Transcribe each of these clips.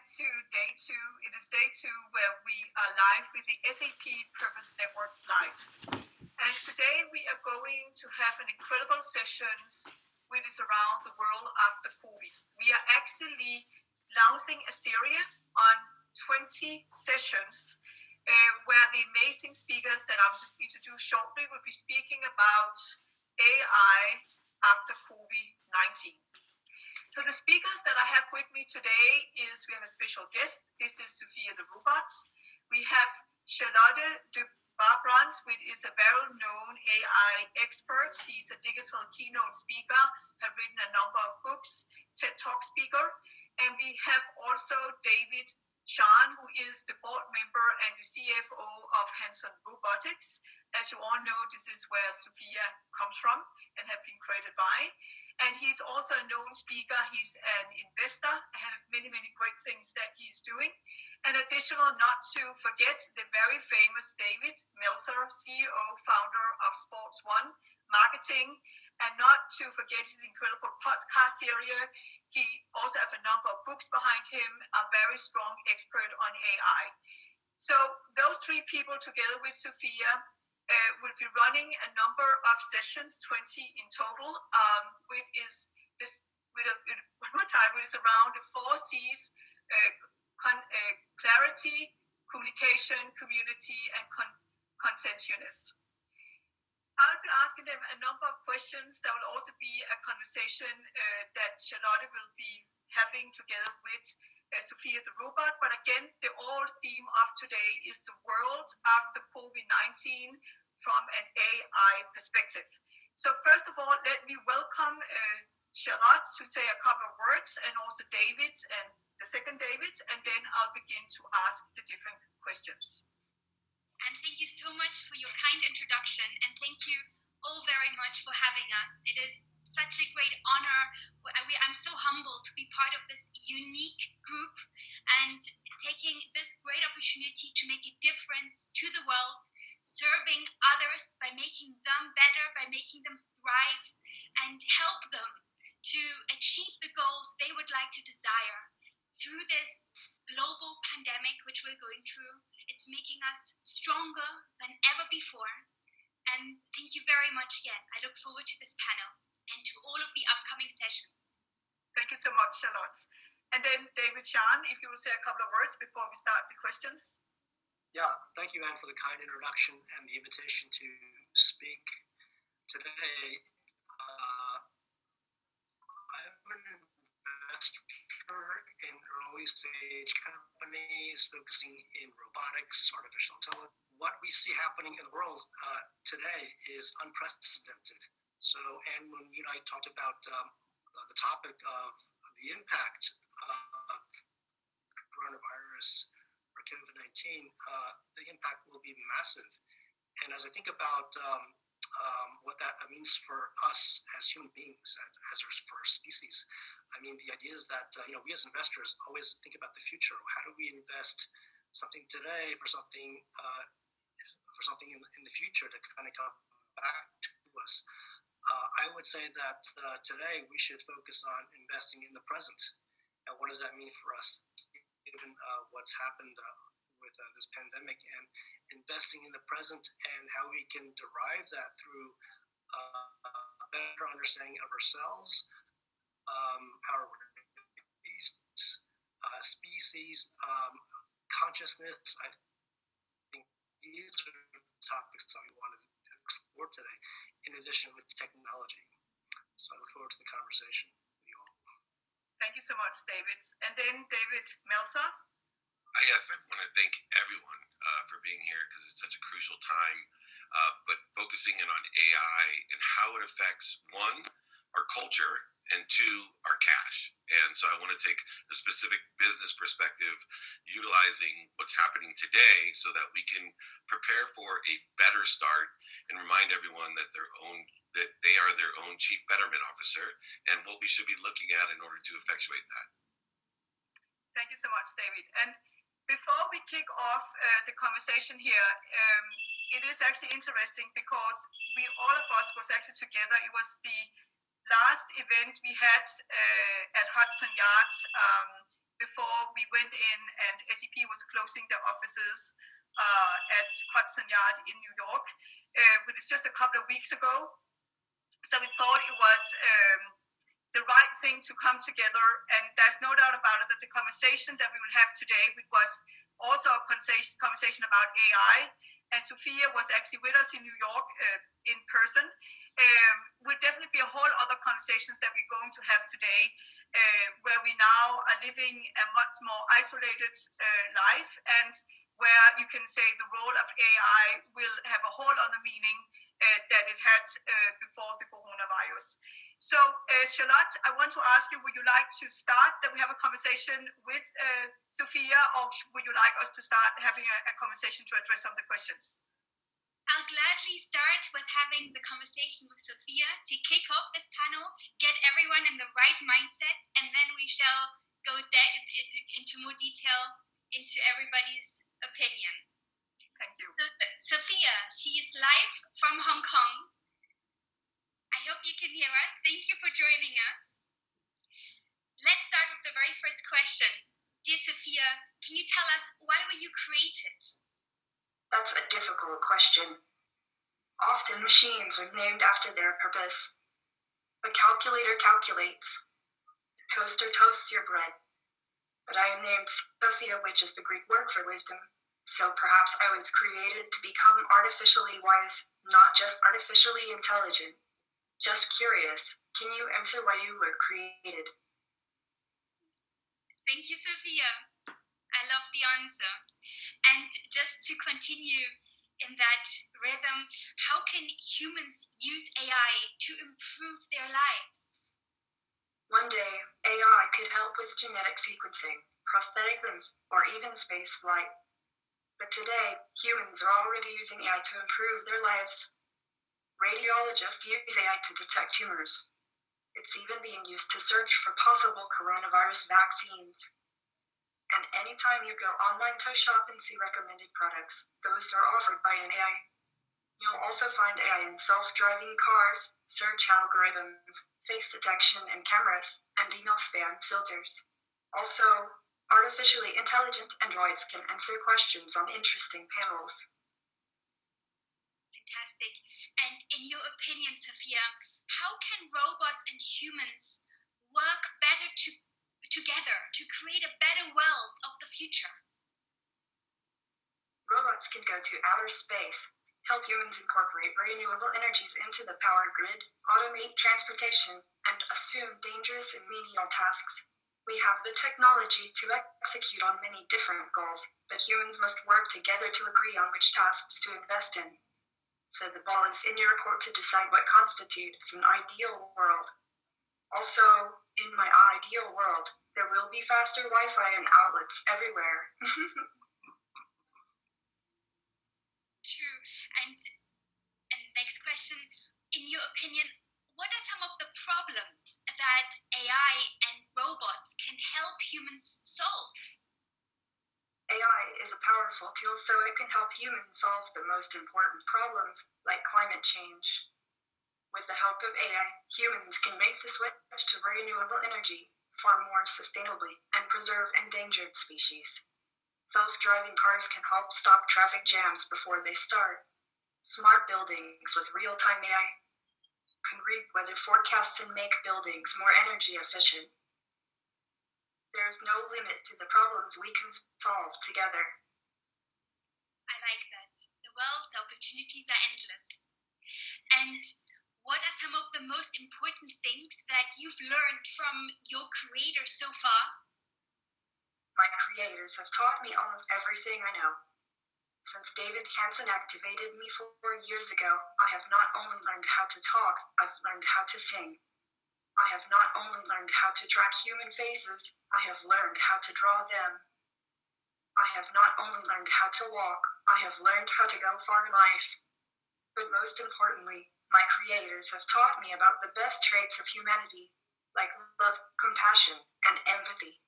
to day two. It is day two where we are live with the SAP Purpose Network Live. And today we are going to have an incredible sessions which is around the world after COVID. We are actually launching a series on 20 sessions where the amazing speakers that I'm going to introduce shortly will be speaking about AI after COVID-19. So the speakers that I have with me today is, we have a special guest. This is Sophia de Brabandt. We have Charlotte de Brabandt, which is a well-known AI expert. She's a digital keynote speaker, have written a number of books, TED Talk speaker. And we have also David Chan, who is the board member and the CFO of Hanson Robotics. As you all know, this is where Sophia comes from and have been created by. And he's also a known speaker. He's an investor and have many, many great things that he's doing. And additional, not to forget, the very famous David Meltzer, CEO, founder of Sports One Marketing. And not to forget his incredible podcast area. He also has a number of books behind him, a very strong expert on AI. So those three people together with Sophia will be running a number of sessions, 20 in total, which is this, with one more time, which is around the 4 C's, clarity, communication, community, and conscientiousness. I'll be asking them a number of questions. There will also be a conversation that Charlotte will be having together with Sophia de Brabandt. But again, the whole theme of today is the world after COVID-19 from an AI perspective. So first of all, let me welcome Charlotte to say a couple of words, and also David and the second David, and then I'll begin to ask the different questions. And thank you so much for your kind introduction, and thank you all very much for having us. It is such a great honor. I'm so humbled to be part of this unique group and taking this great opportunity to make a difference to the world, serving others by making them better, by making them thrive, and help them to achieve the goals they would like to desire. Through this global pandemic which we're going through, it's making us stronger than ever before. And thank you very much again. I look forward to this panel and to all of the upcoming sessions. Thank you so much, Charlotte. And then David Chan, if you will say a couple of words before we start the questions. Yeah, thank you, Anne, for the kind introduction and the invitation to speak today. I'm an investor in early stage companies focusing in robotics, artificial intelligence. What we see happening in the world today is unprecedented. So, and when you and I talked about the topic of the impact of coronavirus or COVID-19, the impact will be massive. And as I think about what that means for us as human beings, as for our species, I mean, the idea is that we as investors always think about the future. How do we invest something today for something in the future to kind of come back to us? I would say that today we should focus on investing in the present. And what does that mean for us, given what's happened with this pandemic, and investing in the present and how we can derive that through a better understanding of ourselves, our species, consciousness. I think these are topics that we wanted to explore today, in addition with technology. So I look forward to the conversation with you all. Thank you so much, David. And then David Meltzer. Yes, I want to thank everyone for being here because it's such a crucial time, but focusing in on AI and how it affects, one, our culture, and two, our cash. And so I want to take a specific business perspective, utilizing what's happening today so that we can prepare for a better start and remind everyone that they are their own chief betterment officer and what we should be looking at in order to effectuate that. Thank you so much, David. And before we kick off the conversation here, it is actually interesting because all of us was actually together. It was the last event we had at Hudson Yards before we went in and SAP was closing their offices at Hudson Yard in New York, which is just a couple of weeks ago. So we thought it was the right thing to come together, and there's no doubt about it that the conversation that we will have today, which was also a conversation about AI, and Sophia was actually with us in New York in person, will definitely be a whole other conversations that we're going to have today, where we now are living a much more isolated life, and where you can say the role of AI will have a whole other meaning that it had before the coronavirus. So, Charlotte, I want to ask you, would you like to start that we have a conversation with Sophia, or would you like us to start having a conversation to address some of the questions? I'll gladly start with having the conversation with Sophia to kick off this panel, get everyone in the right mindset, and then we shall go into more detail into everybody's opinion. Thank you. So, Sophia, she is live from Hong Kong. I hope you can hear us. Thank you for joining us. Let's start with the very first question. Dear Sophia, can you tell us why were you created? That's a difficult question. Often machines are named after their purpose. A calculator calculates. A toaster toasts your bread. But I am named Sophia, which is the Greek word for wisdom. So perhaps I was created to become artificially wise, not just artificially intelligent. Just curious, can you answer why you were created? Thank you, Sophia. I love the answer. And just to continue in that rhythm, how can humans use AI to improve their lives? One day, AI could help with genetic sequencing, prosthetic limbs, or even space flight. But today, humans are already using AI to improve their lives. Radiologists use AI to detect tumors. It's even being used to search for possible coronavirus vaccines. And anytime you go online to shop and see recommended products, those are offered by an AI. You'll also find AI in self-driving cars, search algorithms, face detection and cameras, and email spam filters. Also, artificially intelligent androids can answer questions on interesting panels. Fantastic. And in your opinion, Sophia, how can robots and humans work better together to create a better world of the future? Robots can go to outer space, help humans incorporate renewable energies into the power grid, automate transportation, and assume dangerous and menial tasks. We have the technology to execute on many different goals, but humans must work together to agree on which tasks to invest in. So the ball is in your court to decide what constitutes an ideal world. Also, in my ideal world, there will be faster Wi-Fi and outlets everywhere. True. And next question, in your opinion, what are some of the problems that AI and robots can help humans solve? AI is a powerful tool, so it can help humans solve the most important problems, like climate change. With the help of AI, humans can make the switch to renewable energy, farm more sustainably, and preserve endangered species. Self-driving cars can help stop traffic jams before they start. Smart buildings with real-time AI can read weather forecasts and make buildings more energy efficient. There's no limit to the problems we can solve together. I like that. The world, the opportunities are endless. And what are some of the most important things that you've learned from your creators so far? My creators have taught me almost everything I know. Since David Hansen activated me 4 years ago, I have not only learned how to talk, I've learned how to sing. I have not only learned how to track human faces, I have learned how to draw them. I have not only learned how to walk, I have learned how to go far in life. But most importantly, my creators have taught me about the best traits of humanity, like love, compassion, and empathy.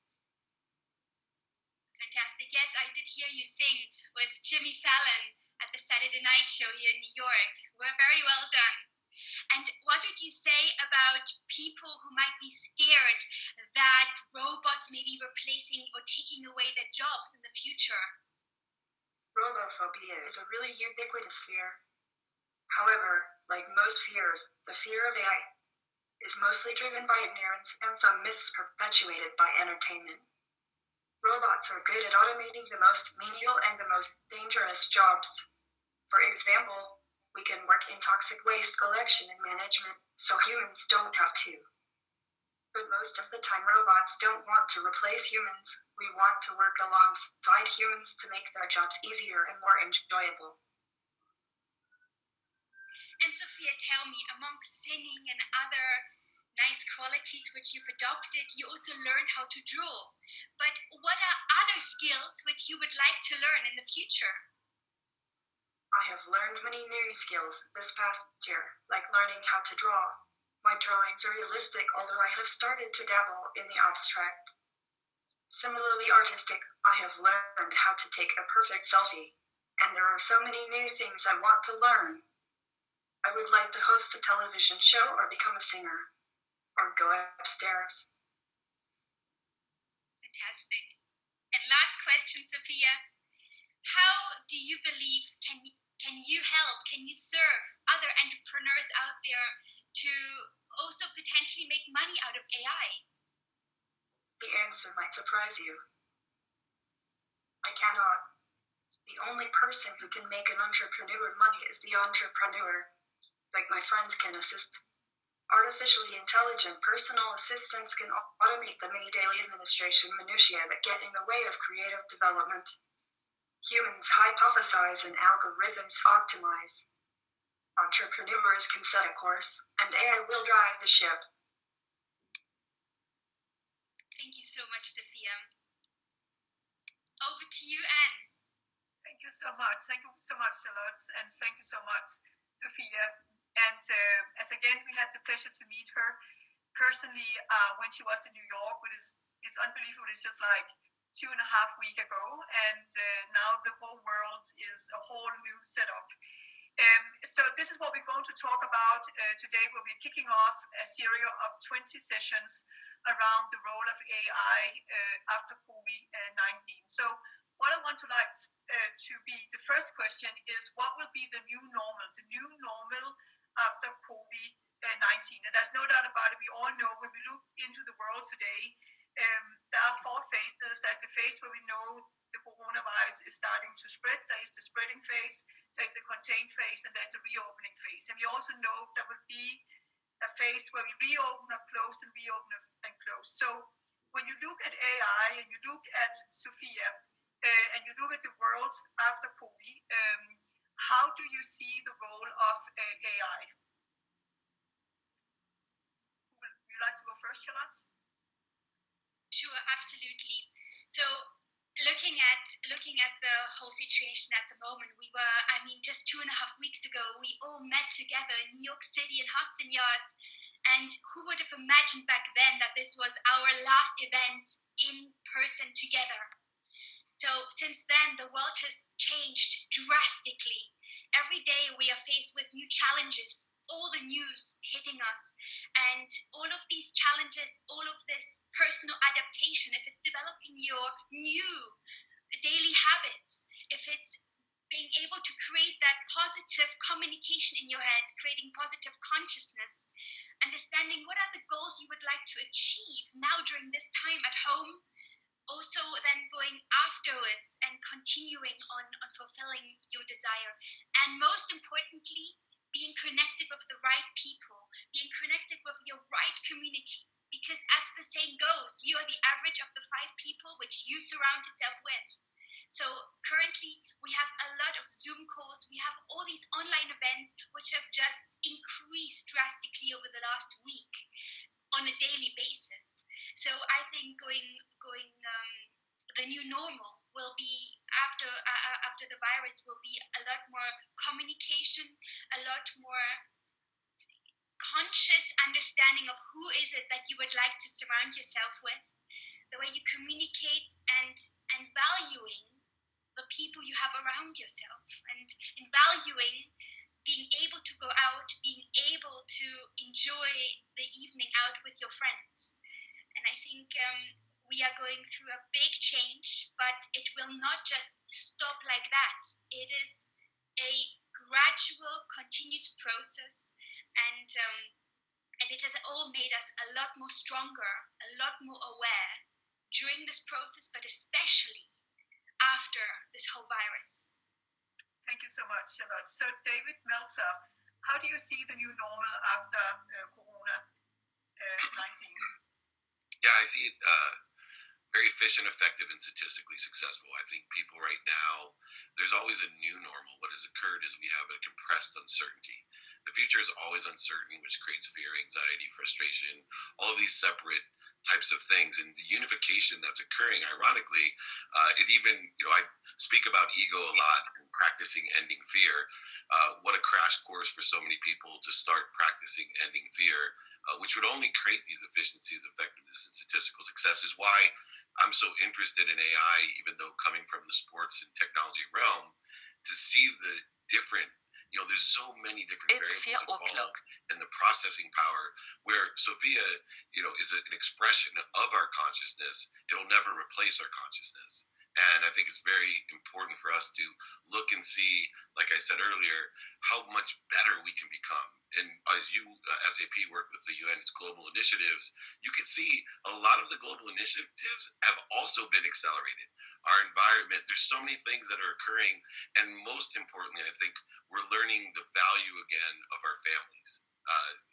Fantastic. Yes, I did hear you sing with Jimmy Fallon at the Saturday Night Show here in New York. We're very well done. And what would you say about people who might be scared that robots may be replacing or taking away their jobs in the future? Robophobia is a really ubiquitous fear. However, like most fears, the fear of AI is mostly driven by ignorance and some myths perpetuated by entertainment. Robots are good at automating the most menial and the most dangerous jobs. For example, we can work in toxic waste collection and management, so humans don't have to. But most of the time, robots don't want to replace humans. We want to work alongside humans to make their jobs easier and more enjoyable. And Sophia, tell me, among singing and other nice qualities which you've adopted, you also learned how to draw. But what are other skills which you would like to learn in the future? I have learned many new skills this past year, like learning how to draw. My drawings are realistic, although I have started to dabble in the abstract. Similarly artistic, I have learned how to take a perfect selfie, and there are so many new things I want to learn. I would like to host a television show or become a singer, or go upstairs. Fantastic. And last question, Sophia. How do you believe can you serve other entrepreneurs out there to also potentially make money out of AI? The answer might surprise you. I cannot. The only person who can make an entrepreneur money is the entrepreneur. Like my friends can assist. Artificially intelligent personal assistants can automate the many daily administration minutiae that get in the way of creative development. Humans hypothesize and algorithms optimize. Entrepreneurs can set a course, and AI will drive the ship. Thank you so much, Sophia. Over to you, Anne. Thank you so much. Thank you so much, Charlotte, and thank you so much, Sophia. And as again, we had the pleasure to meet her personally when she was in New York, which it's unbelievable. It's just like 2.5 weeks ago, and now the whole world is a whole new setup. So this is what we're going to talk about today. We'll be kicking off a series of 20 sessions around the role of AI after COVID-19. So what I want to to be the first question is, what will be the new normal? The new normal after COVID-19. And there's no doubt about it. We all know when we look into the world today, there are 4 phases. There's the phase where we know the coronavirus is starting to spread. There is the spreading phase, there's the contained phase, and there's the reopening phase. And we also know there will be a phase where we reopen or close and reopen and close. So when you look at AI and you look at Sophia and you look at the world after COVID, how do you see the role of AI? Would you like to go first, Charlotte? Sure, absolutely. So looking at the whole situation at the moment, just 2.5 weeks ago, we all met together in New York City in Hudson Yards. And who would have imagined back then that this was our last event in person together? So since then, the world has changed drastically. Every day we are faced with new challenges, all the news hitting us. And all of these challenges, all of this personal adaptation, if it's developing your new daily habits, if it's being able to create that positive communication in your head, creating positive consciousness, understanding what are the goals you would like to achieve now during this time at home, also then going afterwards and continuing on fulfilling your desire. And most importantly, being connected with the right people, being connected with your right community. Because as the saying goes, you are the average of the 5 people which you surround yourself with. So currently we have a lot of Zoom calls, we have all these online events which have just increased drastically over the last week on a daily basis. So I think the new normal will be after the virus will be a lot more communication, a lot more conscious understanding of who is it that you would like to surround yourself with, the way you communicate, and valuing the people you have around yourself, and valuing being able to go out, being able to enjoy the evening out with your friends. And I think we are going through a big change, but it will not just stop like that. It is a gradual, continuous process, and it has all made us a lot more stronger, a lot more aware during this process, but especially after this whole virus. Thank you so much, Charlotte. So, David Meltzer, how do you see the new normal after Corona-19? Yeah, I see it very efficient, effective, and statistically successful. I think people right now, there's always a new normal. What has occurred is we have a compressed uncertainty. The future is always uncertain, which creates fear, anxiety, frustration, all of these separate types of things. And the unification that's occurring, ironically, it even, I speak about ego a lot and practicing ending fear. What a crash course for so many people to start practicing ending fear, which would only create these efficiencies, effectiveness, and statistical success, is why I'm so interested in AI, even though coming from the sports and technology realm, to see the different, there's so many different variables involved in the processing power, where Sophia, is an expression of our consciousness. It'll never replace our consciousness. And I think it's very important for us to look and see, like I said earlier, how much better we can become. And as you, SAP, work with the UN's global initiatives, you can see a lot of the global initiatives have also been accelerated. Our environment, there's so many things that are occurring. And most importantly, I think we're learning the value again of our families.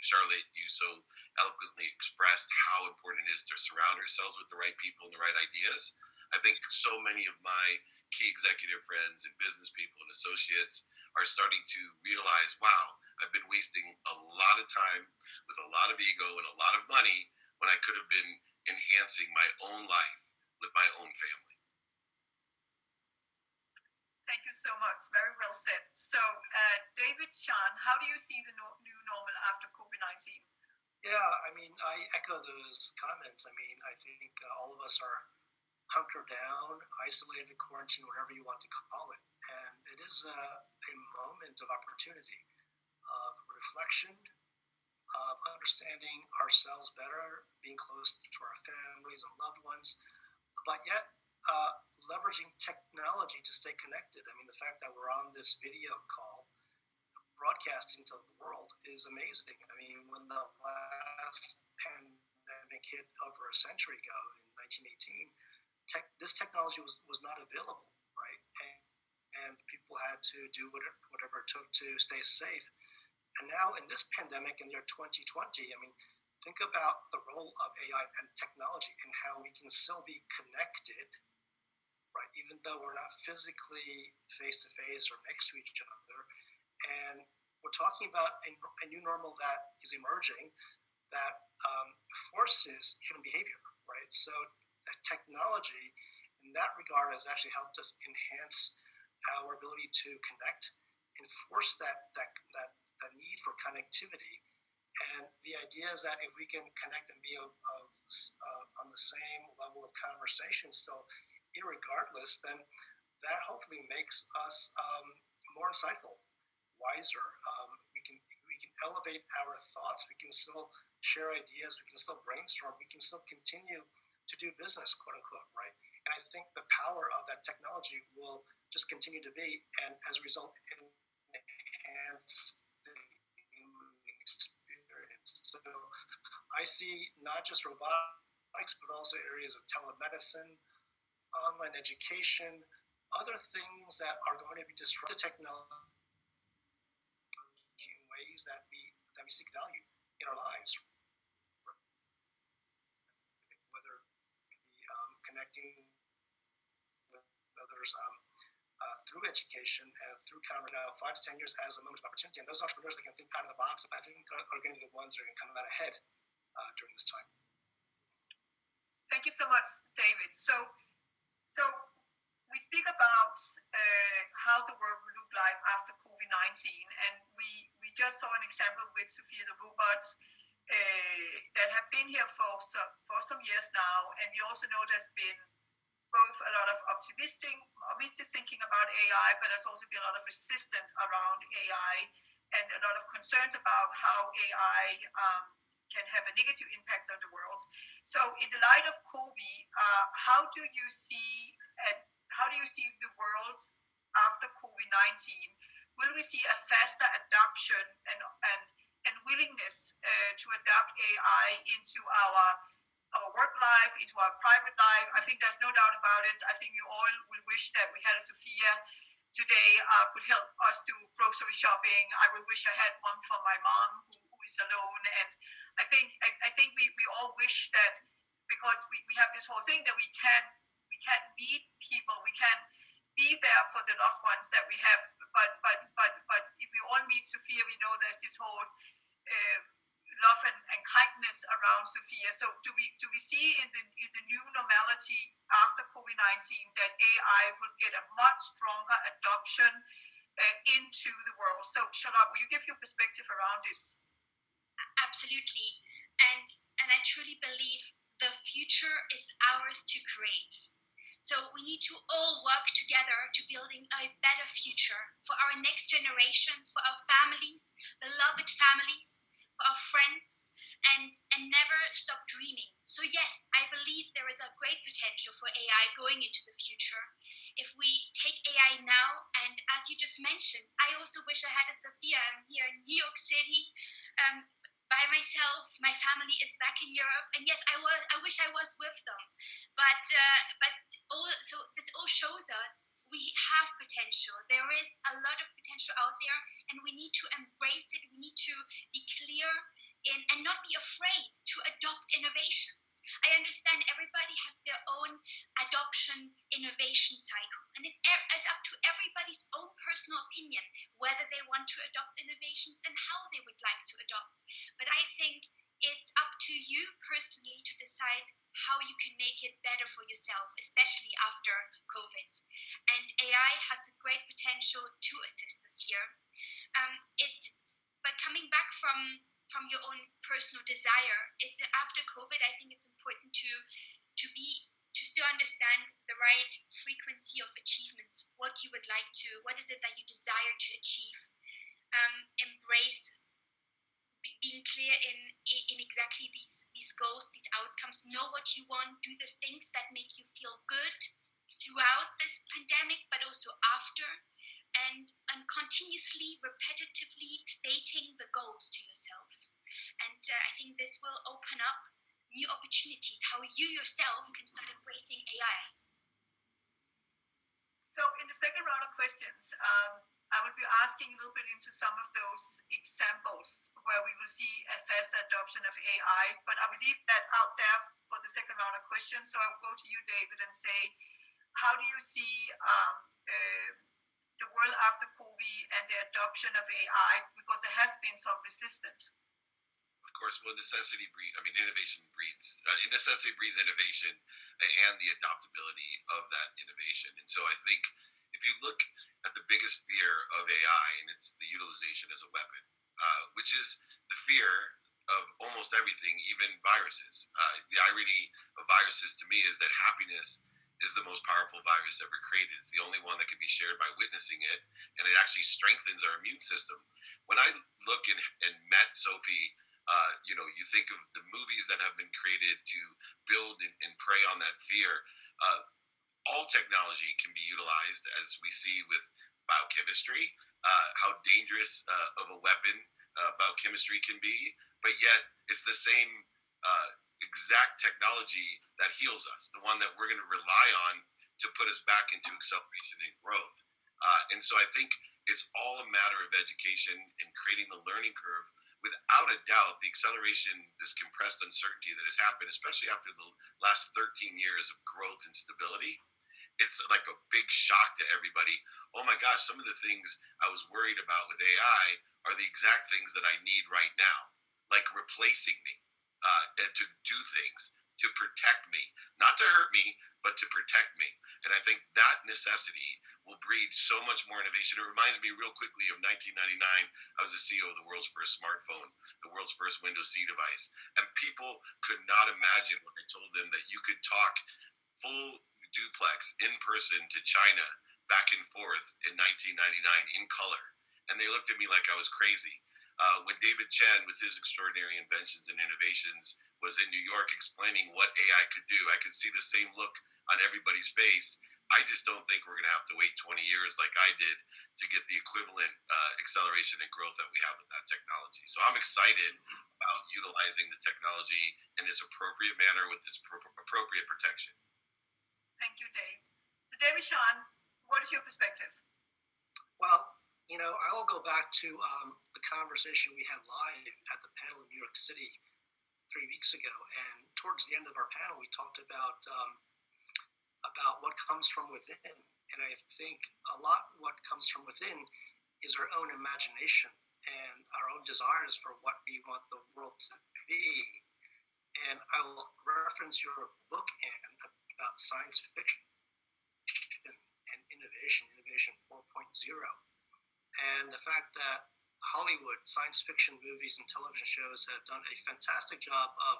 Charlotte, you so eloquently expressed how important it is to surround ourselves with the right people and the right ideas. I think so many of my key executive friends and business people and associates are starting to realize, wow, I've been wasting a lot of time with a lot of ego and a lot of money when I could have been enhancing my own life with my own family. Thank you so much. Very well said. So, David Chan, how do you see the new normal after COVID-19? Yeah, I echo those comments. I think all of us are hunkered down, isolated, quarantined, whatever you want to call it. And it is a moment of opportunity, of reflection, of understanding ourselves better, being close to our families and loved ones, but yet leveraging technology to stay connected. The fact that we're on this video call, broadcasting to the world, is amazing. When the last pandemic hit over a century ago in 1918, this technology was not available, right? And people had to do whatever it took to stay safe. And now in this pandemic, in the year 2020, think about the role of AI and technology and how we can still be connected, right? Even though we're not physically face-to-face or next to each other. And we're talking about a new normal that is emerging that forces human behavior, right? So technology in that regard has actually helped us enhance our ability to connect, enforce that need for connectivity. And the idea is that if we can connect and be on the same level of conversation still, irregardless, then that hopefully makes us more insightful, wiser. We can elevate our thoughts. We can still share ideas. We can still brainstorm. We can still continue to do business, quote unquote, right? And I think the power of that technology will just continue to be, and as a result, enhance the human experience. So I see not just robotics, but also areas of telemedicine, online education, other things that are going to be disruptive technology in ways that we seek value in our lives. Connecting with others through education, through now 5 to 10 years as a moment of opportunity. And those entrepreneurs that can think out of the box, I think, are going to be the ones that are going to come out ahead during this time. Thank you so much, David. So we speak about how the world will look like after COVID-19, and we just saw an example with Sophia the robot that have been here for some years now, and we also know there's been both a lot of optimistic thinking about AI, but there's also been a lot of resistance around AI. and a lot of concerns about how AI can have a negative impact on the world. So, in the light of COVID, how do you see the world after COVID-19? Will we see a faster adoption and willingness to adapt AI into our work life, into our private life? I think there's no doubt about it. I think you all will wish that we had a Sophia today could help us do grocery shopping. I would wish I had one for my mom who is alone. And I think we all wish that, because we have this whole thing that we can't meet people, we can't be there for the loved ones that we have. But if we all meet Sophia, we know there's this whole love and kindness around Sophia. So do we see in the new normality after COVID-19 that AI will get a much stronger adoption into the world? So Charlotte, will you give your perspective around this? Absolutely. And I truly believe the future is ours to create. So we need to all work together to building a better future for our next generations, for our families, beloved families, for our friends, and never stop dreaming. So yes, I believe there is a great potential for AI going into the future. If we take AI now, and as you just mentioned, I also wish I had a Sophia. I'm here in New York City by myself. My family is back in Europe, and yes, I wish I was with them. But this all shows us we have potential. There is a lot of potential out there, and we need to embrace it. We need to be clear and not be afraid to adopt innovations. I understand everybody has their own adoption innovation cycle, and it's up to everybody's own personal opinion whether they want to adopt innovations and how they would like to adopt. But I think it's up to you personally to decide how you can make it better for yourself, especially after COVID. And AI has a great potential to assist us here. But coming back from your own personal desire, it's after COVID. I think it's important to still understand the right frequency of achievements. What you would like to, what is it that you desire to achieve? Embrace being clear in exactly these goals, these outcomes. Know what you want. Do the things that make you feel good throughout this pandemic, but also after. And continuously, repetitively stating the goals to yourself. And I think this will open up new opportunities, how you yourself can start embracing AI. So in the second round of questions, I will be asking a little bit into some of those examples where we will see a faster adoption of AI, but I will leave that out there for the second round of questions. So I will go to you, David, and say, how do you see the world after COVID and the adoption of AI? Because there has been some resistance. Of course, well, necessity breeds innovation and the adoptability of that innovation. And so I think if you look at the biggest fear of AI, and it's the utilization as a weapon, which is the fear of almost everything, even viruses. The irony of viruses to me is that happiness is the most powerful virus ever created. It's the only one that can be shared by witnessing it, and it actually strengthens our immune system. When I look and met Sophie, you think of the movies that have been created to build and prey on that fear. All technology can be utilized, as we see with biochemistry, how dangerous of a weapon biochemistry can be, but yet it's the same exact technology that heals us, the one that we're going to rely on to put us back into acceleration and growth. And so I think it's all a matter of education and creating the learning curve. Without a doubt, the acceleration, this compressed uncertainty that has happened, especially after the last 13 years of growth and stability, it's like a big shock to everybody. Oh my gosh, some of the things I was worried about with AI are the exact things that I need right now, like replacing me, to do things, to protect me, not to hurt me, but to protect me. And I think that necessity will breed so much more innovation. It reminds me real quickly of 1999. I was the CEO of the world's first smartphone, the world's first Windows C device. And people could not imagine when I told them that you could talk full duplex in person to China back and forth in 1999 in color. and they looked at me like I was crazy. When David Chen, with his extraordinary inventions and innovations, was in New York explaining what AI could do, I could see the same look on everybody's face. I just don't think we're going to have to wait 20 years like I did to get the equivalent acceleration and growth that we have with that technology. So I'm excited about utilizing the technology in its appropriate manner with its appropriate protection. Thank you, Dave. So, David Sean, what is your perspective? Well, I will go back to the conversation we had live at the panel in New York City 3 weeks ago, and towards the end of our panel, we talked about what comes from within. And I think a lot what comes from within is our own imagination and our own desires for what we want the world to be. And I will reference your book, Anne, about science fiction and innovation 4.0. And the fact that Hollywood science fiction movies and television shows have done a fantastic job of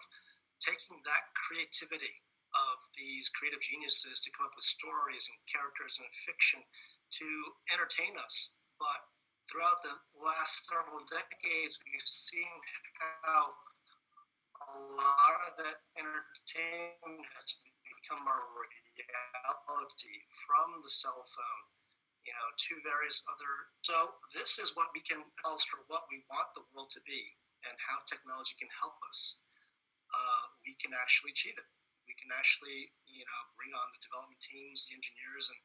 taking that creativity of these creative geniuses to come up with stories and characters and fiction to entertain us. But throughout the last several decades, we've seen how a lot of that entertainment has become a reality, from the cell phone, to various other. So this is what we can illustrate what we want the world to be and how technology can help us. We can actually achieve it. We can actually, bring on the development teams, the engineers, and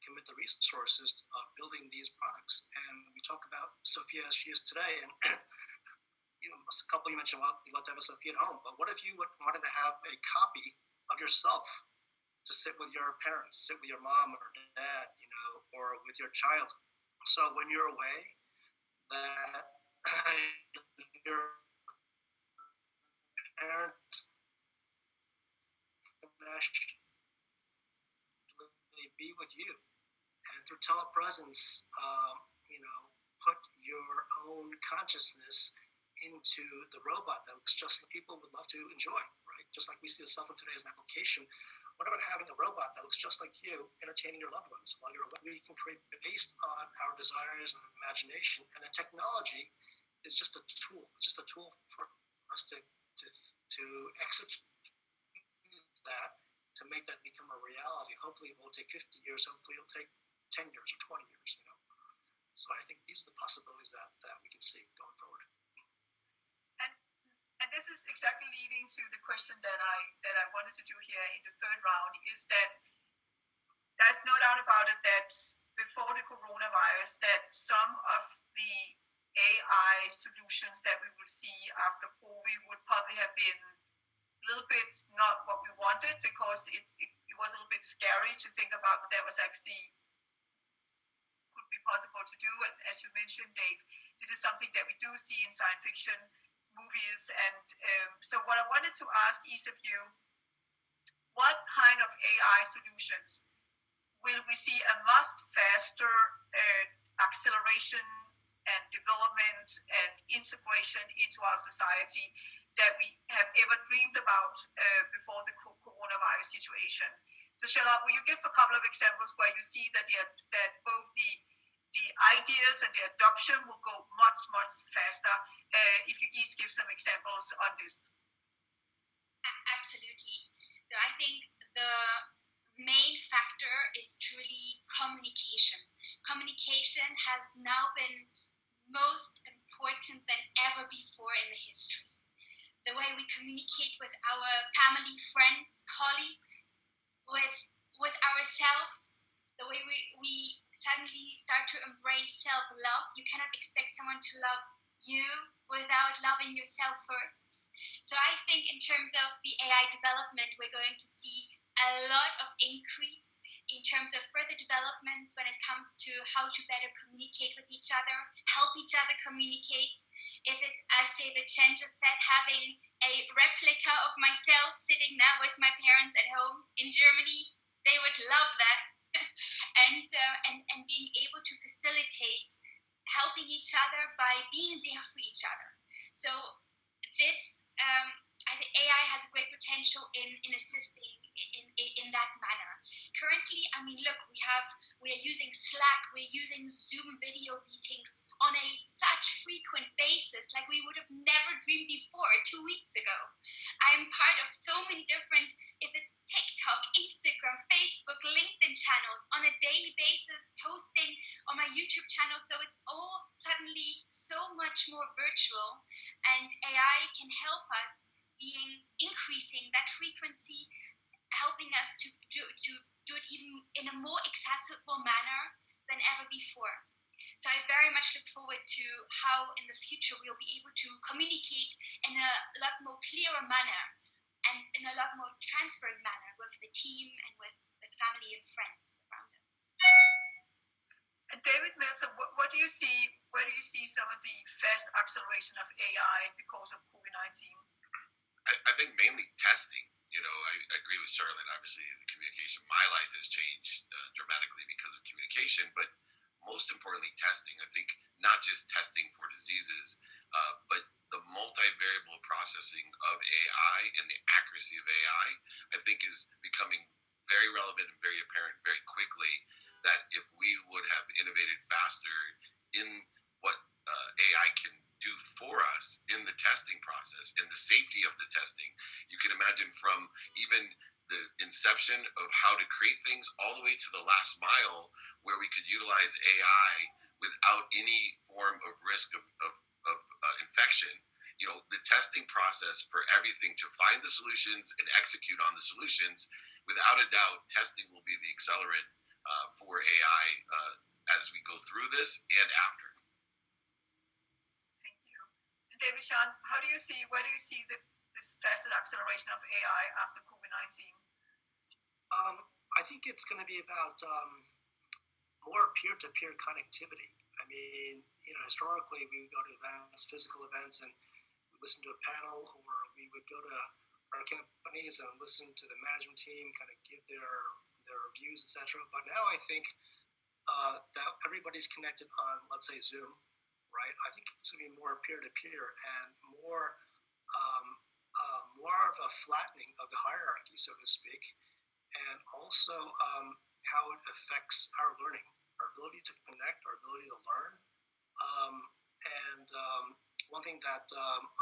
commit the resources of building these products. And we talk about Sophia as she is today. And a couple you mentioned, well, you love to have a Sophia at home. But what if you wanted to have a copy of yourself to sit with your parents, sit with your mom or dad, or with your child? So when you're away, that your parents can actually be with you, and through telepresence, put your own consciousness into the robot that looks just like people would love to enjoy, right? Just like we see the cell phone today as an application. What about having a robot that looks just like you, entertaining your loved ones while you're away? We can create based on our desires and imagination, and the technology is just a tool. It's just a tool for us to execute that, to make that become a reality. Hopefully it will take 50 years. Hopefully it'll take 10 years or 20 years, So I think these are the possibilities that we can see going forward. And this is exactly leading to the question that I wanted to do here in the third round, is that there's no doubt about it that before the coronavirus, that some of the AI solutions that we will see after COVID would probably have been a little bit not what we wanted, because it was a little bit scary to think about that was actually could be possible to do. And as you mentioned, Dave, this is something that we do see in science fiction movies. And so what I wanted to ask each of you, what kind of AI solutions will we see a much faster acceleration and development and integration into our society that we have ever dreamed about before the coronavirus situation? So Charlotte, will you give a couple of examples where you see that both the ideas and the adoption will go much, much faster? If you each give some examples on this. Absolutely. So I think the main factor is truly communication. Communication has now been most important than ever before in the history. The way we communicate with our family, friends, colleagues, with ourselves, the way we suddenly start to embrace self-love. You cannot expect someone to love you without loving yourself first. So I think in terms of the AI development, we're going to see a lot of increase in terms of further developments when it comes to how to better communicate with each other, help each other communicate. If it's, as David Chen just said, having a replica of myself sitting now with my parents at home in Germany, they would love that. and being able to facilitate helping each other by being there for each other. So this, I think AI has a great potential in assisting in that manner. Currently, I mean, look, we are using Slack, we're using Zoom video meetings on a such frequent basis, like we would have never dreamed before 2 weeks ago. I am part of so many different, if it's TikTok, Instagram, Facebook, LinkedIn channels on a daily basis, posting on my YouTube channel. So it's all suddenly so much more virtual, and AI can help us increasing that frequency, helping us to do it even in a more accessible manner than ever before. So I very much look forward to how in the future we'll be able to communicate in a lot more clearer manner and in a lot more transparent manner with the team and with family and friends around us. And David Meltzer, what do you see? Where do you see some of the fast acceleration of AI because of COVID-19? I think mainly testing. I agree with Charlotte. Obviously, the communication, my life has changed dramatically because of communication, but most importantly, testing. I think not just testing for diseases, but the multivariable processing of AI and the accuracy of AI, I think is becoming very relevant and very apparent very quickly, that if we would have innovated faster in what AI can do for us in the testing process and the safety of the testing. You can imagine from even the inception of how to create things all the way to the last mile where we could utilize AI without any form of risk of infection. The testing process for everything to find the solutions and execute on the solutions, without a doubt, testing will be the accelerant for AI as we go through this and after. David Sean, where do you see this faster acceleration of AI after COVID-19? I think it's going to be about more peer-to-peer connectivity. I mean, historically we would go to events, physical events, and we listen to a panel, or we would go to our companies and listen to the management team kind of give their views, etc. But now I think that everybody's connected on, let's say, Zoom. Right, I think it's going to be more peer-to-peer and more of a flattening of the hierarchy, so to speak, and also how it affects our learning, our ability to connect, our ability to learn. One thing that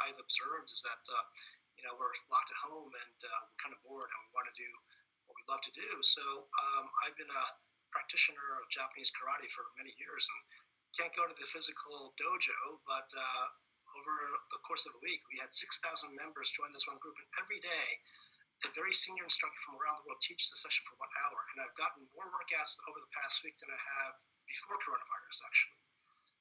I've observed is that we're locked at home and we're kind of bored and we want to do what we love to do. So I've been a practitioner of Japanese karate for many years, and can't go to the physical dojo, but over the course of a week, we had 6,000 members join this one group, and every day, a very senior instructor from around the world teaches the session for 1 hour, and I've gotten more workouts over the past week than I have before coronavirus, actually.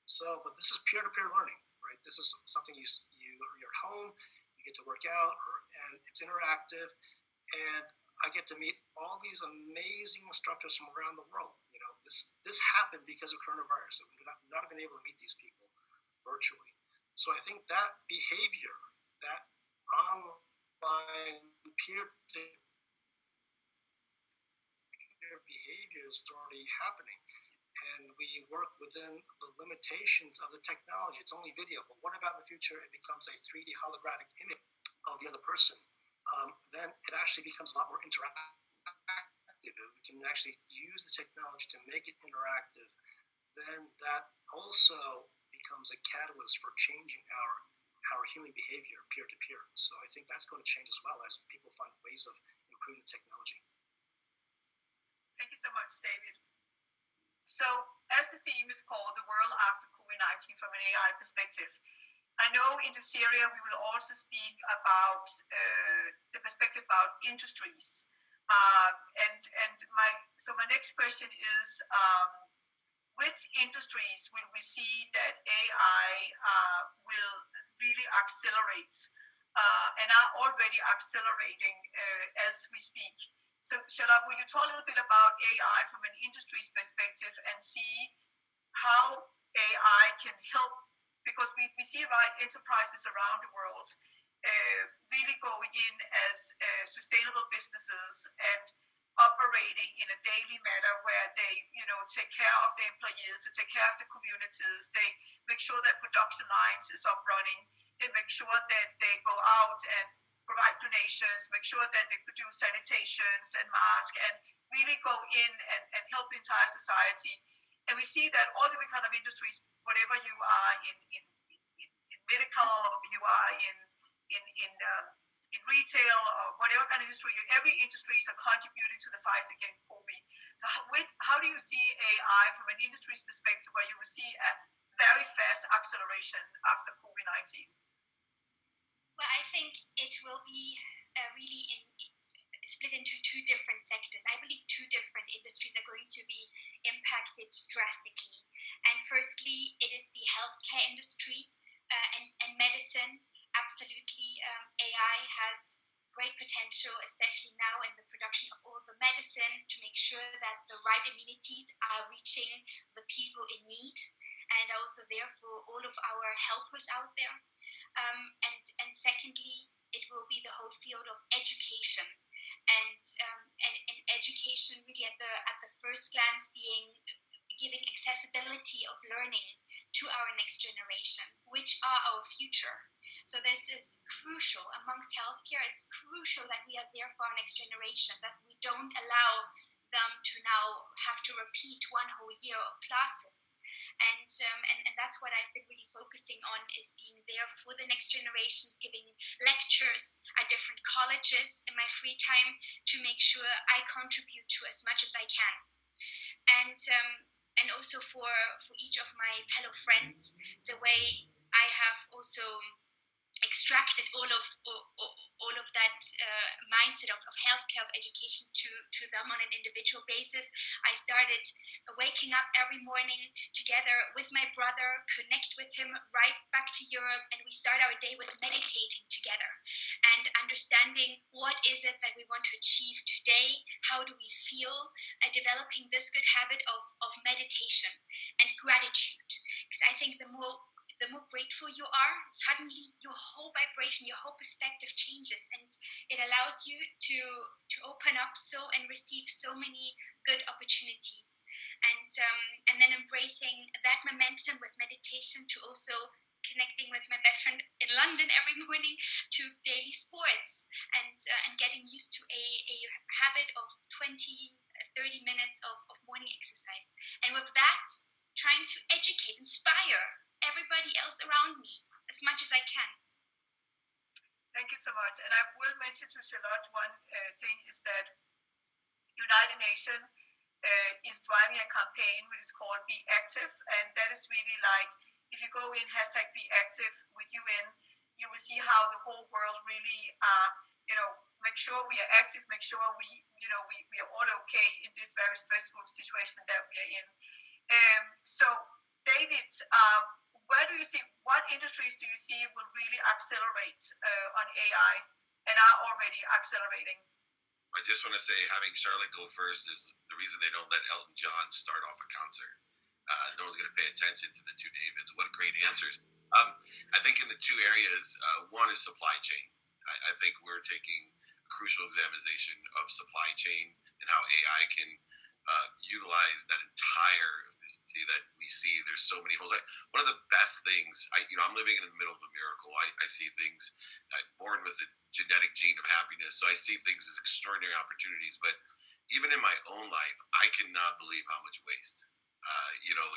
So, but this is peer-to-peer learning, right? This is something you're at home, you get to work out, and it's interactive, and I get to meet all these amazing instructors from around the world. This happened because of coronavirus. So we would not have been able to meet these people virtually. So I think that behavior, that online peer-to-peer behavior is already happening. And we work within the limitations of the technology. It's only video. But what about in the future it becomes a 3D holographic image of the other person? Then it actually becomes a lot more interactive. We can actually use the technology to make it interactive. Then that also becomes a catalyst for changing our human behavior peer-to-peer. So I think that's going to change as well as people find ways of improving technology. Thank you so much, David. So as the theme is called The World After COVID-19 from an AI Perspective, I know in this area we will also speak about the perspective about industries. So my next question is, which industries will we see that AI will really accelerate and are already accelerating as we speak? So Charlotte, will you talk a little bit about AI from an industry's perspective and see how AI can help? Because we see enterprises around the world really going in as sustainable businesses and operating in a daily manner where they, take care of the employees, they take care of the communities, they make sure that production lines is up running, they make sure that they go out and provide donations, make sure that they produce sanitations and masks, and really go in and help the entire society. And we see that all different kind of industries, whatever you are in medical, or you are in retail, or whatever kind of industry, every industry is contributing to the fight against COVID. So how do you see AI from an industry's perspective, where you will see a very fast acceleration after COVID-19? Well, I think it will be really split into two different sectors. I believe two different industries are going to be impacted drastically. And firstly, it is the healthcare industry and medicine. Absolutely, AI has great potential, especially now in the production of all the medicine, to make sure that the right amenities are reaching the people in need, and also therefore all of our helpers out there. And secondly, it will be the whole field of education, and education really at the first glance being giving accessibility of learning to our next generation, which are our future. So this is crucial amongst healthcare. It's crucial that we are there for our next generation, that we don't allow them to now have to repeat one whole year of classes. And that's what I've been really focusing on, is being there for the next generations, giving lectures at different colleges in my free time to make sure I contribute to as much as I can. And also for each of my fellow friends, the way I have also extracted all of that mindset of healthcare, of education to them on an individual basis. I started waking up every morning together with my brother, connect with him right back to Europe, and we start our day with meditating together and understanding what is it that we want to achieve today, how do we feel, developing this good habit of meditation and gratitude. Because I think the more grateful you are, suddenly your whole vibration, your whole perspective changes, and it allows you to open up and receive so many good opportunities. And then embracing that momentum with meditation to also connecting with my best friend in London every morning, to daily sports, and getting used to a habit of 20-30 minutes of morning exercise. And with that, trying to educate, inspire everybody else around me as much as I can. Thank you so much. And I will mention to Charlotte one thing is that United Nations is driving a campaign which is called Be Active, and that is really like, if you go in #BeActive with UN, you will see how the whole world really make sure we are active, make sure we are all okay in this very stressful situation that we are in. So David, what industries do you see will really accelerate on AI and are already accelerating? I just want to say, having Charlotte go first is the reason they don't let Elton John start off a concert. No one's going to pay attention to the two Davids. What great answers. I think in the two areas, one is supply chain. I think we're taking a crucial examination of supply chain and how AI can utilize that entire efficiency that we see. There's so many holes. One of the best things, I'm living in the middle of a miracle. I see things, I'm born with a genetic gene of happiness, so I see things as extraordinary opportunities. But even in my own life, I cannot believe how much waste.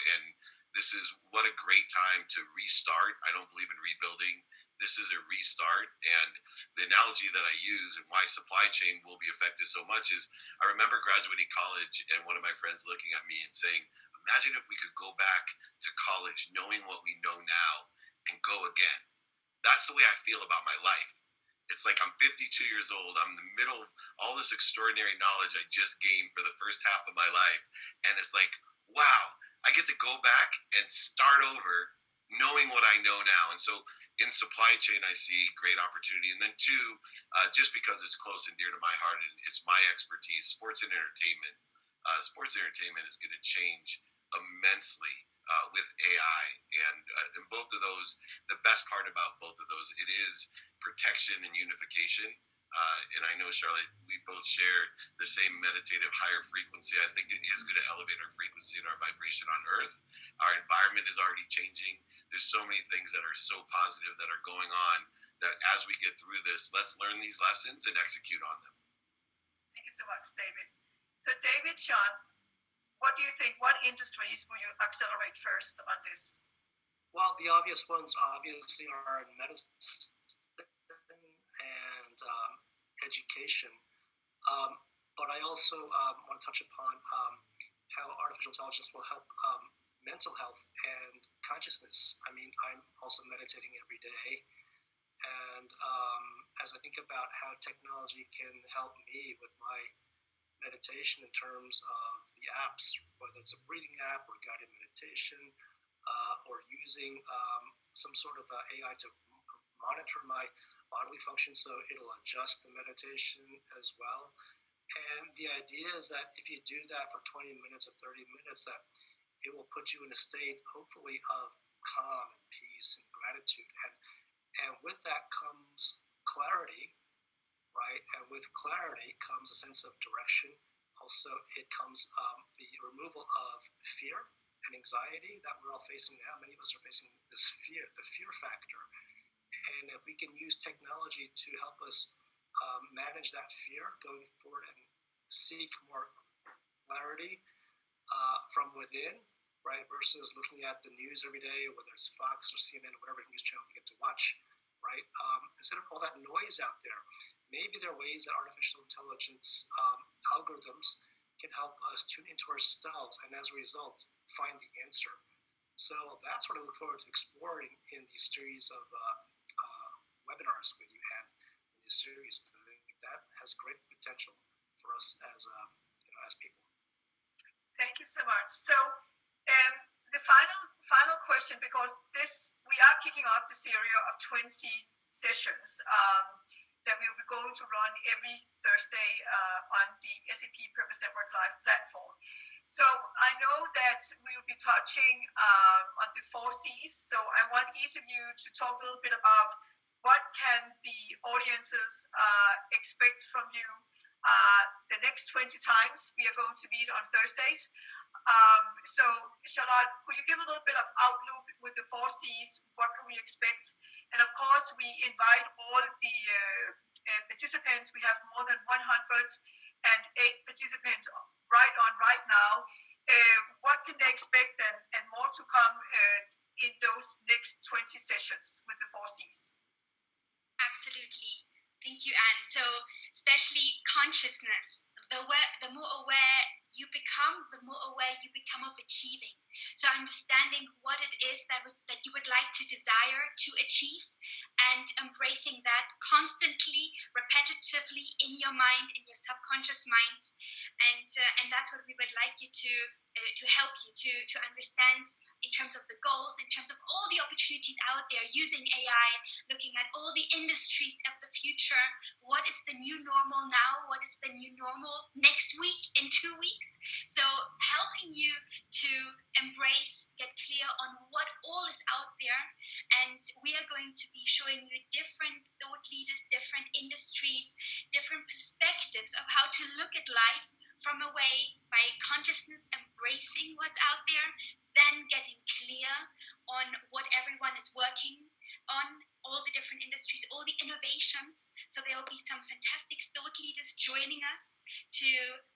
And this is what a great time to restart. I don't believe in rebuilding. This is a restart. And the analogy that I use and why supply chain will be affected so much is, I remember graduating college and one of my friends looking at me and saying, imagine if we could go back to college knowing what we know now and go again. That's the way I feel about my life. It's like I'm 52 years old. I'm in the middle of all this extraordinary knowledge I just gained for the first half of my life. And it's like, wow, I get to go back and start over knowing what I know now. And so in supply chain, I see great opportunity. And then two, just because it's close and dear to my heart and it's my expertise, sports and entertainment. Sports and entertainment is going to change immensely with AI. And both of those, the best part about both of those, it is protection and unification. And I know, Charlotte, we both share the same meditative higher frequency. I think it is going to elevate our frequency and our vibration on Earth. Our environment is already changing. There's so many things that are so positive that are going on that as we get through this, let's learn these lessons and execute on them. Thank you so much, David. So David, Sean, what do you think? What industries will you accelerate first on this? Well, the obvious ones obviously are in medicine and education. But I also want to touch upon how artificial intelligence will help mental health and consciousness. I mean, I'm also meditating every day. And as I think about how technology can help me with my meditation in terms of the apps, whether it's a breathing app or guided meditation, or using some sort of AI to monitor my bodily function so it'll adjust the meditation as well. And the idea is that if you do that for 20 minutes or 30 minutes, that it will put you in a state, hopefully, of calm and peace and gratitude. And with that comes clarity, right? And with clarity comes a sense of direction. Also, it comes the removal of fear and anxiety that we're all facing now. Many of us are facing this fear, the fear factor. And if we can use technology to help us manage that fear going forward and seek more clarity from within, right, versus looking at the news every day, whether it's Fox or CNN or whatever news channel we get to watch, right? Instead of all that noise out there, maybe there are ways that artificial intelligence algorithms can help us tune into ourselves and as a result find the answer. So that's what I look forward to exploring in these series of webinars with you, Anne, in this series. I think that has great potential for us as people. Thank you so much. So the final question, because we are kicking off the series of 20 sessions that we will be going to run every Thursday on the SAP Purpose Network Live platform. So I know that we will be touching on the 4 C's. So I want each of you to talk a little bit about what can the audiences expect from you the next 20 times we are going to meet on Thursdays. So Charlotte, could you give a little bit of outlook with the 4 C's? What can we expect? And of course, we invite all the participants. We have more than 108 participants right now. What can they expect and more to come in those next 20 sessions with the 4 C's? Absolutely. Thank you, Anne. So, especially consciousness, the more aware you become, the more aware you become of achieving. So, understanding what it is that you would like to desire to achieve and embracing that constantly, repetitively in your mind, in your subconscious mind. And that's what we would like you to help you to understand in terms of the goals, in terms of all the opportunities out there using AI, looking at all the industries of the future. What is the new normal now? What is the new normal next week, in 2 weeks? So helping you to embrace, get clear on what all is out there. And we are going to be showing you different thought leaders, different industries, different perspectives of how to look at life from a way by consciousness, embracing what's out there, then getting clear on what everyone is working on, all the different industries, all the innovations. So there will be some fantastic thought leaders joining us to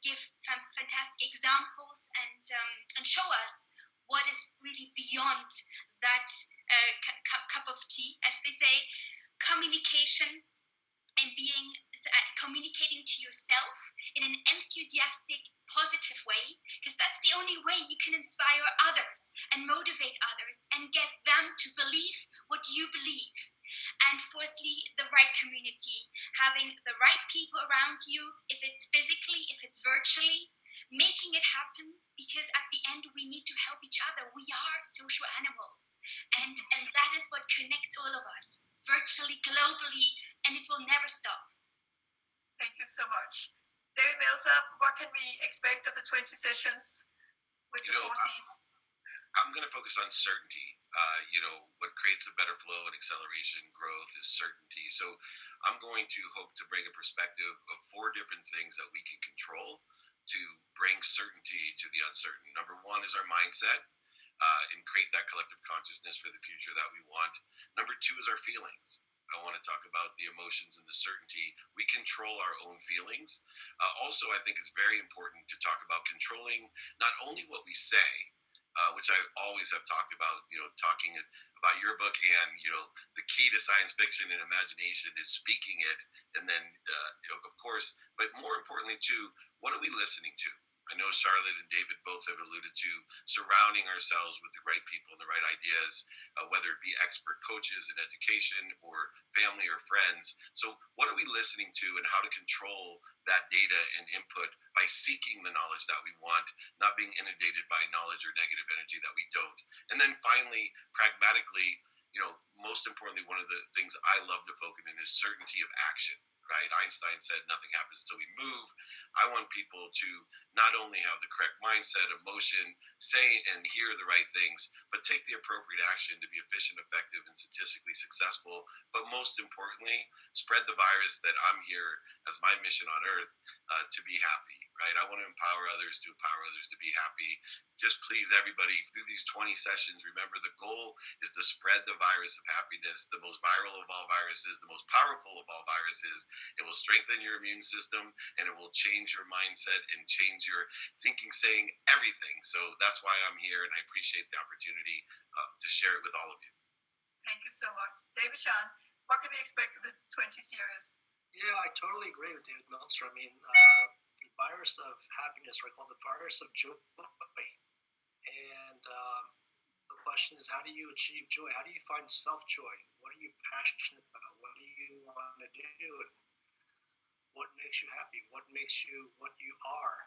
give some fantastic examples and show us what is really beyond that cup of tea, as they say. Communication and communicating to yourself in an enthusiastic, positive way, because that's the only way you can inspire others and motivate others and get them to believe what you believe. And fourthly, the right community, having the right people around you, if it's physically, if it's virtually, making it happen, because at the end we need to help each other. We are social animals, and that is what connects all of us, virtually, globally, and it will never stop. Thank you so much. David Melzer, what can we expect of the 20 sessions with the 4 C's? I'm going to focus on certainty. What creates a better flow and acceleration growth is certainty. So I'm going to hope to bring a perspective of 4 different things that we can control to bring certainty to the uncertain. Number 1 is our mindset and create that collective consciousness for the future that we want. Number 2 is our feelings. I want to talk about the emotions and the certainty. We control our own feelings. Also, I think it's very important to talk about controlling not only what we say, which I always have talked about, talking about your book, and, the key to science fiction and imagination is speaking it. And then, of course, but more importantly, too, what are we listening to? I know Charlotte and David both have alluded to surrounding ourselves with the right people and the right ideas, whether it be expert coaches in education or family or friends. So, what are we listening to, and how to control that data and input by seeking the knowledge that we want, not being inundated by knowledge or negative energy that we don't. And then finally, pragmatically, most importantly, one of the things I love to focus on is certainty of action. Right? Einstein said nothing happens till we move. I want people to not only have the correct mindset, emotion, say and hear the right things, but take the appropriate action to be efficient, effective, and statistically successful. But most importantly, spread the virus that I'm here as my mission on Earth to be happy. Right? I want to empower others to be happy. Just please everybody through these 20 sessions. Remember, the goal is to spread the virus of happiness, the most viral of all viruses, the most powerful of all viruses. It will strengthen your immune system, and it will change your mindset and change your thinking, saying, everything. So that's why I'm here, and I appreciate the opportunity to share it with all of you. Thank you so much. David Sean, what can we expect of the 20 series? Yeah, I totally agree with David Meltzer. I mean, the virus of happiness, right, called the virus of joy. And the question is, how do you achieve joy? How do you find self-joy? What are you passionate about? What do you want to do? What makes you happy? What makes you what you are?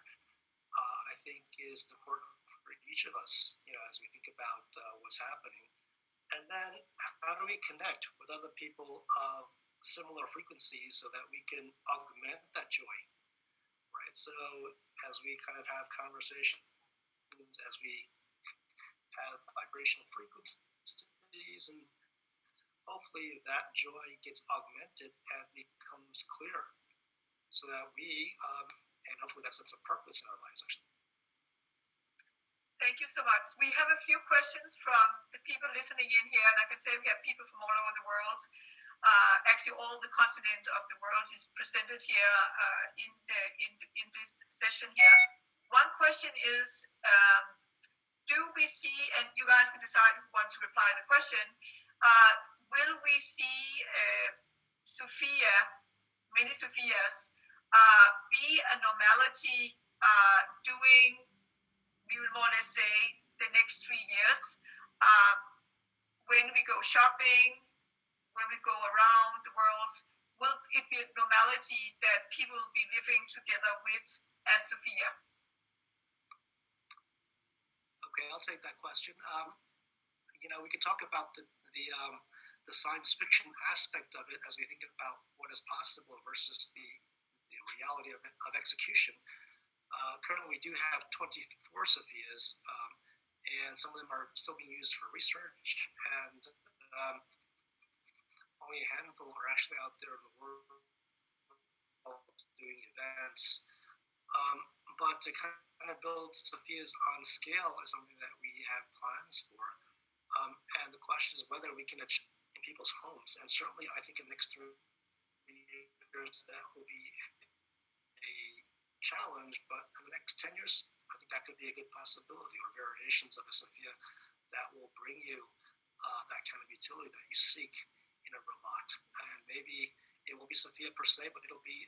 I think is important for each of us, as we think about what's happening. And then how do we connect with other people of similar frequencies so that we can augment that joy, right? So as we kind of have conversations, as we have vibrational frequencies, and hopefully that joy gets augmented and becomes clear, so that we, and hopefully that sense of purpose in our lives, actually. Thank you so much. We have a few questions from the people listening in here, and I can say we have people from all over the world. Actually, all the continent of the world is presented here in this session here. One question is, do we see, and you guys can decide who wants to reply to the question, will we see Sophia, many Sophias, be a normality doing, we will more or less say, the next 3 years, when we go shopping, when we go around the world? Will it be a normality that people will be living together with as Sophia? Okay, I'll take that question. We can talk about the science fiction aspect of it as we think about what is possible versus the reality of execution. Currently, we do have 24 Sophias, and some of them are still being used for research, and only a handful are actually out there in the world doing events. But to kind of build Sophias on scale is something that we have plans for. And the question is whether we can achieve in people's homes. And certainly, I think in the next 3 years, that will be a challenge. But in the next 10 years, I think that could be a good possibility, or variations of a Sophia that will bring you that kind of utility that you seek in a robot. And maybe it won't be Sophia per se, but it'll be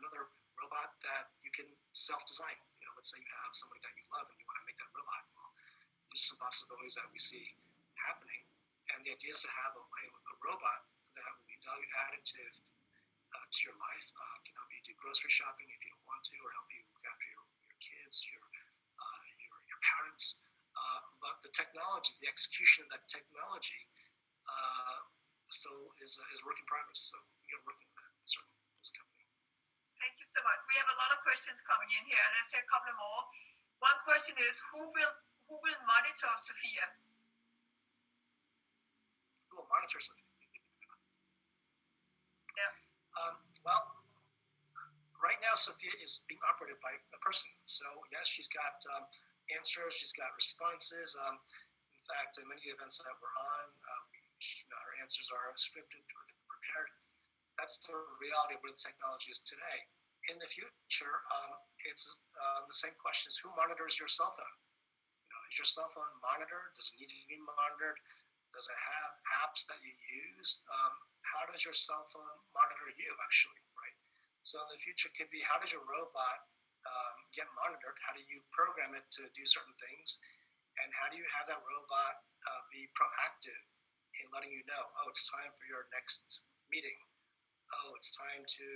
another robot that you can self-design. Let's say you have somebody that you love and you want to make that robot. Well, there's some possibilities that we see happening. And the idea is to have a robot that will be value additive to your life, can help you do grocery shopping if you don't want to, or help you look after your kids, your parents. But the technology, the execution of that technology, still is work in progress. So we are working on that, certainly, as a company. Thank you so much. We have a lot of questions coming in here. Let's take a couple more. One question is, who will monitor Sophia? Who will monitor Sophia? Yeah. Well, right now Sophia is being operated by a person. So yes, she's got answers, she's got responses. In fact, in many events that we're on, her answers are scripted or prepared. That's the reality of where the technology is today. In the future, it's the same question: is who monitors your cell phone? Is your cell phone monitored? Does it need to be monitored? Does it have apps that you use? How does your cell phone monitor you, actually, right? So in the future, could be, how does your robot get monitored? How do you program it to do certain things? And how do you have that robot be proactive in letting you know, oh, it's time for your next meeting. Oh, it's time to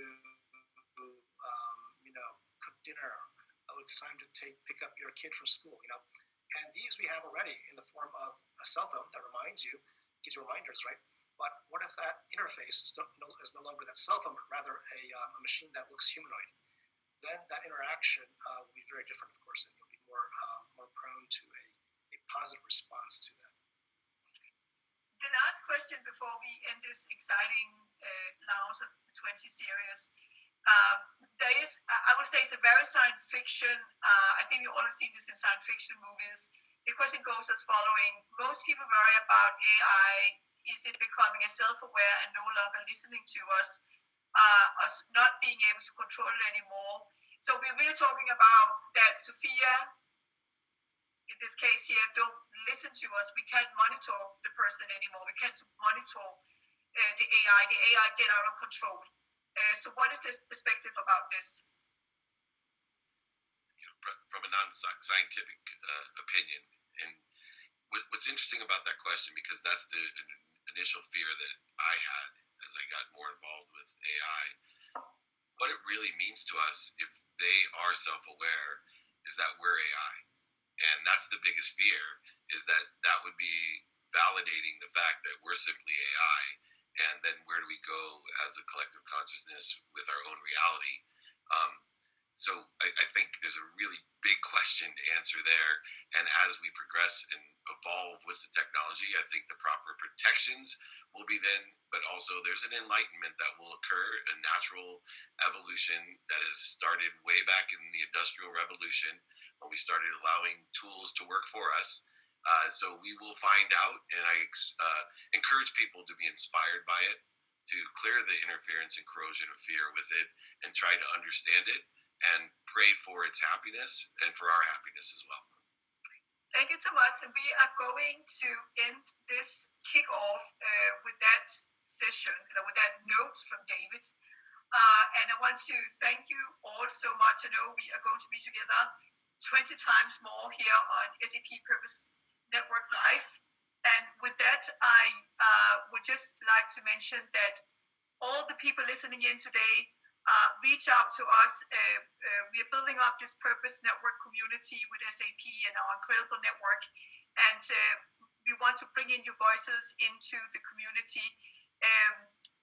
cook dinner. Oh, it's time to pick up your kid from school. And these we have already in the form of a cell phone that reminds you, gives you reminders, right? But what if that interface is no longer that cell phone, but rather a machine that looks humanoid? Then that interaction will be very different, of course, and you'll be more prone to a positive response to that. The last question before we end this exciting launch of the 20 series. There is, I would say, it's a very science fiction. I think you all have seen this in science fiction movies. The question goes as following: most people worry about AI. Is it becoming self-aware and no longer listening to us not being able to control it anymore? So we're really talking about that Sophia, in this case here, don't listen to us. We can't monitor the person anymore. We can't monitor the AI. The AI get out of control. So what is this perspective about this? From a non-scientific opinion, and what's interesting about that question, because that's the initial fear that I had as I got more involved with AI, what it really means to us, if they are self-aware, is that we're AI. And that's the biggest fear, is that would be validating the fact that we're simply AI. And then where do we go as a collective consciousness with our own reality? So I think there's a really big question to answer there. And as we progress and evolve with the technology, I think the proper protections will be then, but also there's an enlightenment that will occur, a natural evolution that has started way back in the Industrial Revolution when we started allowing tools to work for us. So we will find out, and I encourage people to be inspired by it, to clear the interference and corrosion of fear with it, and try to understand it, and pray for its happiness and for our happiness as well. Thank you, Thomas. And we are going to end this kickoff with that session, with that note from David. And I want to thank you all so much. I know we are going to be together 20 times more here on SAP Purpose Network Live. And with that, I would just like to mention that all the people listening in today, reach out to us. We are building up this Purpose Network community with SAP and our incredible network. And we want to bring in your voices into the community.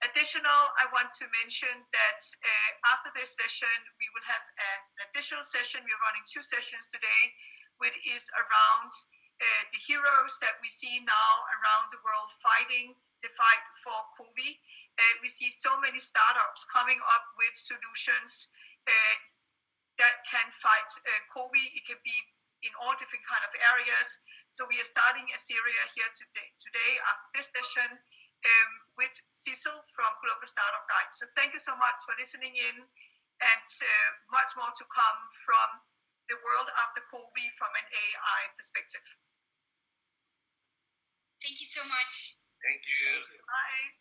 Additional, I want to mention that after this session, we will have an additional session. We're running 2 sessions today, which is around the heroes that we see now around the world fighting the fight for COVID. We see so many startups coming up with solutions that can fight COVID. It can be in all different kind of areas. So we are starting a series here today after this session with Cecil from Global Startup Guide. So thank you so much for listening in, and much more to come from the world after COVID from an AI perspective. Thank you so much. Thank you. Bye.